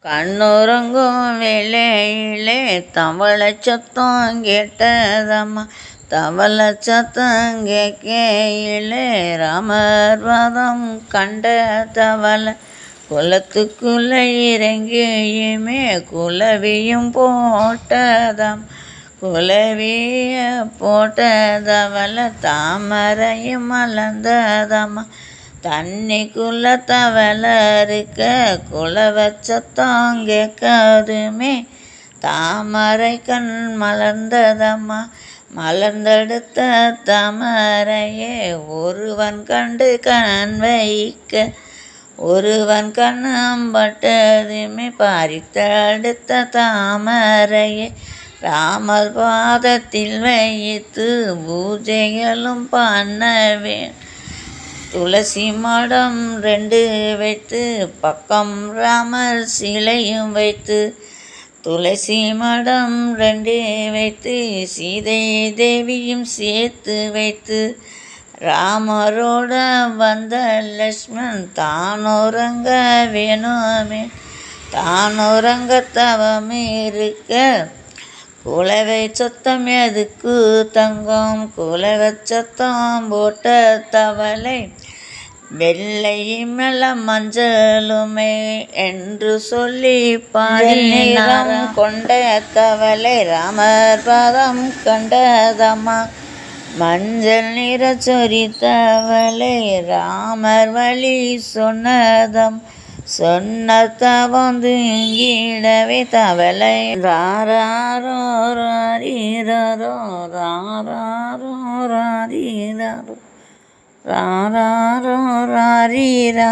கண்ணுறங்கும் வேளையிலே தவளை சத்தம் கேட்டதம்மா. தவளை சத்தம் கேட்கையிலே ராமர் வதம் கண்ட தவளை குளத்துக்குள்ள இறங்கியுமே குலவியும் போட்டதாம். குலவிய போட்ட தவளை தாமரையும் மலர்ந்ததம்மா. தண்ணிக்குள்ள தவளை இருக்க குலவ சத்தம் கேட்காதுமே தாமரை கண் மலர்ந்ததம்மா. மலர்ந்தெடுத்த தாமரையே ஒருவன் கண்டு கண் வைக்க ஒருவன் கண்ணம் பட்டதுமே பறித்தெடுத்த தாமரையே ராமர் பாதத்தில் வைத்து பூஜைகளும் பண்ணவேன். துளசி மடம் 2 வைத்து பக்கம் ராமர் சிலையும் வைத்து துளசி மடம் 2 வைத்து சீதை தேவியும் சேர்த்து வைத்து ராமரோட வந்த லக்ஷ்மண் தானுறங்க வேணுமே. தானுறங்க தவம் இருக்க குலவை சத்தம் எதுக்கு தங்கம். குலவை சத்தம் போட்ட தவளை வெள்ளை மேல மஞ்சளுமே என்று சொல்லி பாடி நிறம் கொண்ட தவளை ராமர் பாதம் கண்டதம்மா. மஞ்சள் நிற சொறி தவளை ராமர் வழி சொன்னதம். சொன்ன தவம் தூங்கிடவே தவளை ராரோ ராரீரோ ராரோ ராரீரோ ராரோ ராரீரோ.